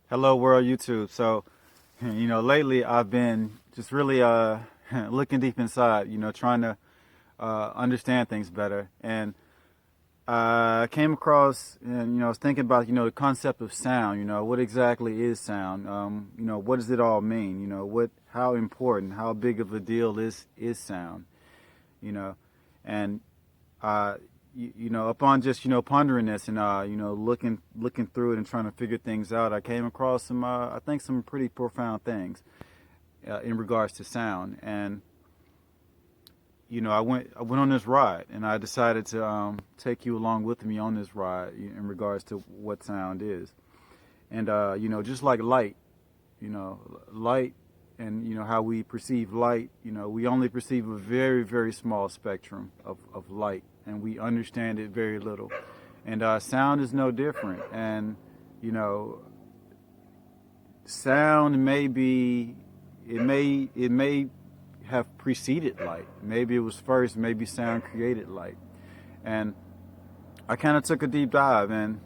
Hello, world YouTube. So, lately I've been just really looking deep inside, trying to understand things better. And I came across, and I was thinking about, the concept of sound. What exactly is sound? What does it all mean? How important, how big of a deal is sound? You know, and uh, upon just pondering this and looking through it and trying to figure things out, I came across some I think some pretty profound things in regards to sound. And I went on this ride, and I decided to take you along with me on this ride in regards to what sound is. And just like light, light, and how we perceive light, we only perceive a very, very small spectrum of light, and we understand it very little. And sound is no different. And you know sound may be, it may have preceded light. Maybe it was first. Maybe sound created light. And I kind of took a deep dive, and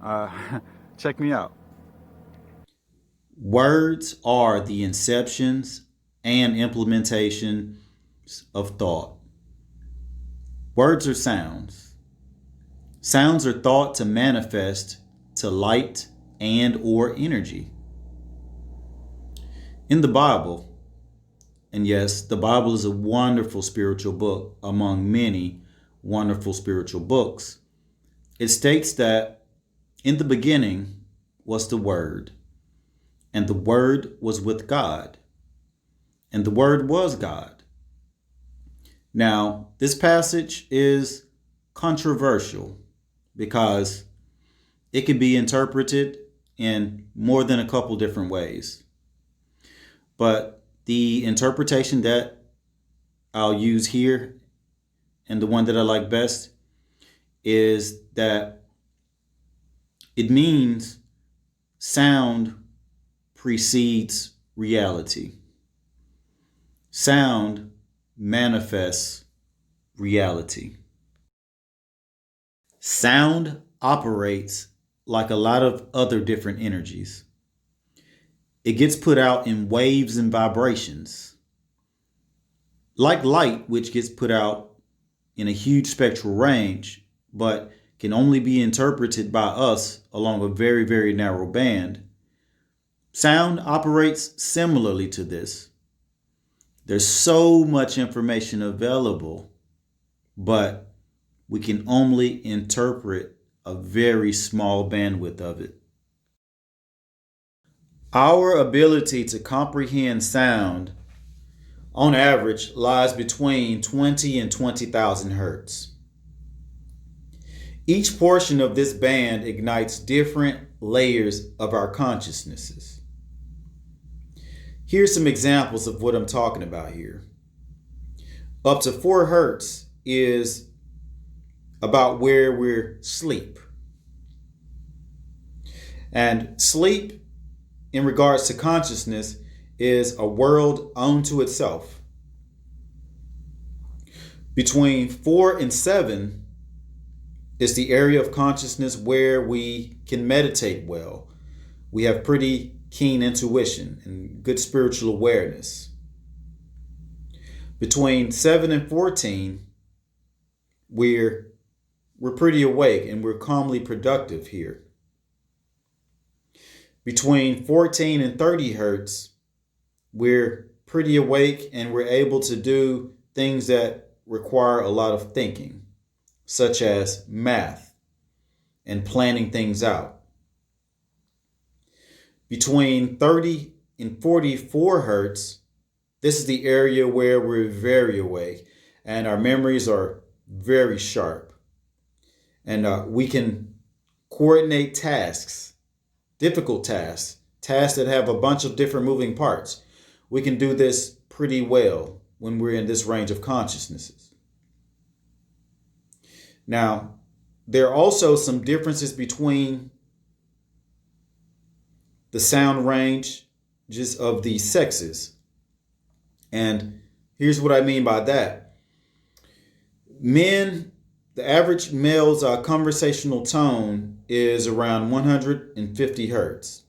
uh, check me out. Words are the inceptions and implementations of thought. Words are sounds. Sounds are thought to manifest to light and or energy. In the Bible, and yes, the Bible is a wonderful spiritual book among many wonderful spiritual books. It states that in the beginning was the Word, and the Word was with God, and the Word was God. Now, this passage is controversial because it can be interpreted in more than a couple different ways. But the interpretation that I'll use here, and the one that I like best, is that it means sound precedes reality. Sound manifests reality. Sound operates like a lot of other different energies. It gets put out in waves and vibrations, like light, which gets put out in a huge spectral range, but can only be interpreted by us along a very, very narrow band. Sound operates similarly to this. There's so much information available, but we can only interpret a very small bandwidth of it. Our ability to comprehend sound, on average, lies between 20 and 20,000 hertz. Each portion of this band ignites different layers of our consciousnesses. Here's some examples of what I'm talking about here. Up to 4 hertz is about where we're asleep. And sleep, in regards to consciousness, is a world unto itself. Between 4 and 7 is the area of consciousness where we can meditate well. We have pretty keen intuition and good spiritual awareness. Between 7 and 14, we're pretty awake and we're calmly productive here. Between 14 and 30 hertz, we're pretty awake and we're able to do things that require a lot of thinking, such as math and planning things out. Between 30 and 44 hertz, this is the area where we're very awake and our memories are very sharp. And we can coordinate tasks, difficult tasks, tasks that have a bunch of different moving parts. We can do this pretty well when we're in this range of consciousnesses. Now, there are also some differences between the sound range just of the sexes. And here's what I mean by that. Men, the average male's conversational tone is around 150 hertz.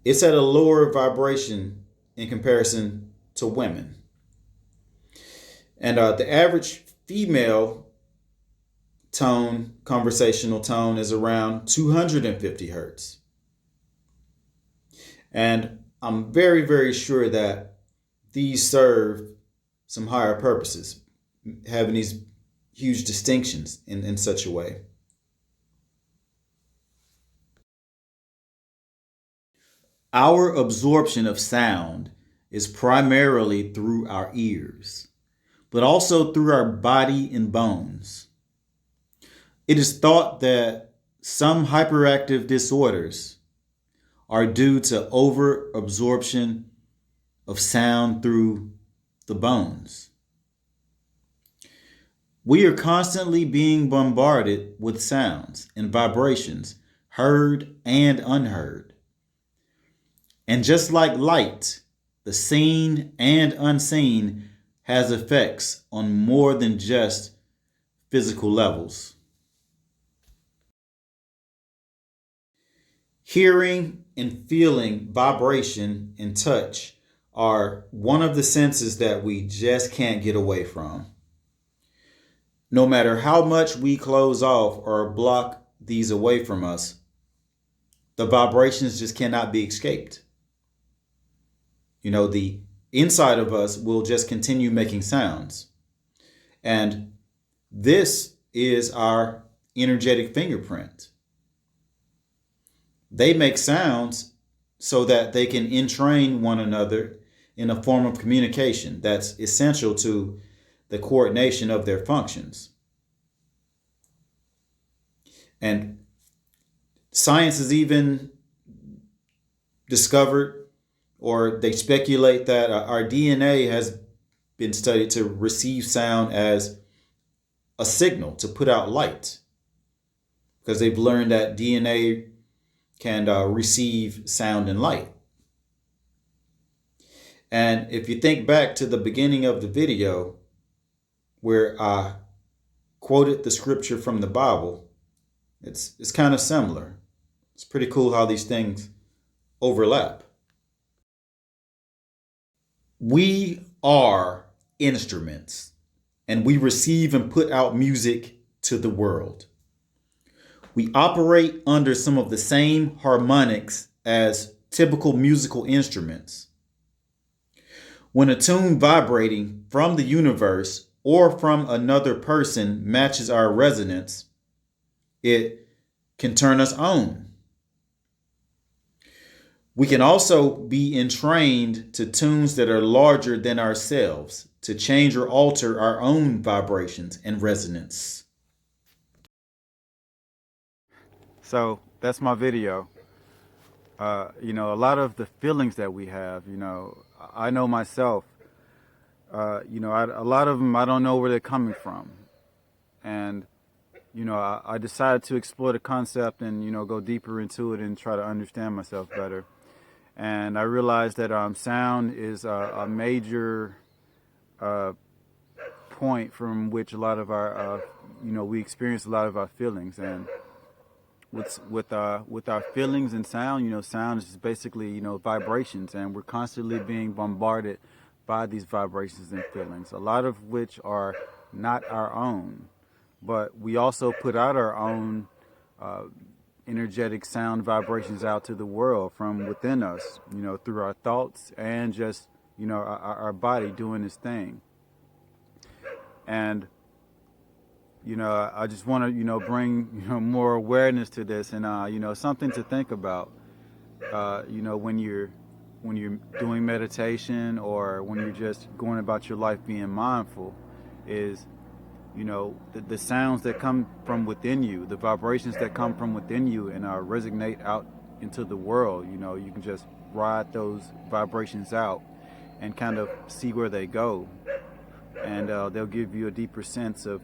It's at a lower vibration in comparison to women. And the average female tone, conversational tone, is around 250 hertz. And I'm very, very sure that these serve some higher purposes, having these huge distinctions in such a way. Our absorption of sound is primarily through our ears, but also through our body and bones. It is thought that some hyperactive disorders are due to overabsorption of sound through the bones. We are constantly being bombarded with sounds and vibrations, heard and unheard. And just like light, the seen and unseen has effects on more than just physical levels. Hearing and feeling vibration and touch are one of the senses that we just can't get away from. No matter how much we close off or block these away from us, the vibrations just cannot be escaped. The inside of us will just continue making sounds. And this is our energetic fingerprint. They make sounds so that they can entrain one another in a form of communication that's essential to the coordination of their functions. And science has even discovered, or they speculate that our DNA has been studied to receive sound as a signal to put out light, because they've learned that DNA can receive sound and light. And if you think back to the beginning of the video where I quoted the scripture from the Bible, it's kind of similar. It's pretty cool how these things overlap. We are instruments, and we receive and put out music to the world. We operate under some of the same harmonics as typical musical instruments. When a tune vibrating from the universe or from another person matches our resonance, it can turn us on. We can also be entrained to tunes that are larger than ourselves to change or alter our own vibrations and resonance. So that's my video. A lot of the feelings that we have, I know myself, a lot of them, I don't know where they're coming from. And, I decided to explore the concept and, go deeper into it and try to understand myself better. And I realized that sound is a major point from which a lot of our, we experience a lot of our feelings. And with our feelings and sound, sound is basically, vibrations, and we're constantly being bombarded by these vibrations and feelings, a lot of which are not our own, but we also put out our own energetic sound vibrations out to the world from within us, through our thoughts and just, our body doing its thing. And I just want to, bring, more awareness to this, and something to think about. When you're doing meditation, or when you're just going about your life being mindful, is the sounds that come from within you, the vibrations that come from within you, and resonate out into the world. You can just ride those vibrations out and kind of see where they go. And they'll give you a deeper sense of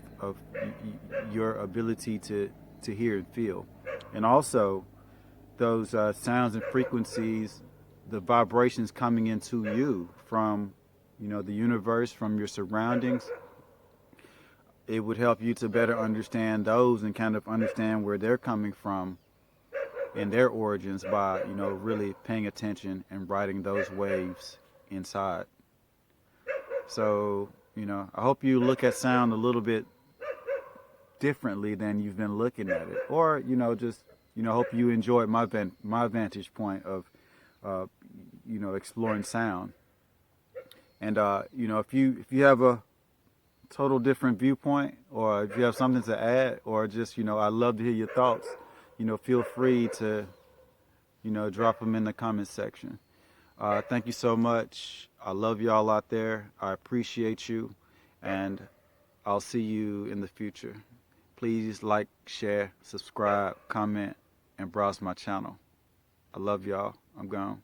your ability to hear and feel. And also, those sounds and frequencies, the vibrations coming into you from, the universe, from your surroundings, it would help you to better understand those and kind of understand where they're coming from and their origins by, really paying attention and writing those waves inside. So, I hope you look at sound a little bit differently than you've been looking at it, or just hope you enjoyed my vantage point of exploring sound. And if you have a total different viewpoint, or if you have something to add, or just I'd love to hear your thoughts. Feel free to drop them in the comment section. Thank you so much. I love y'all out there. I appreciate you, and I'll see you in the future. Please like, share, subscribe, comment, and browse my channel. I love y'all. I'm gone.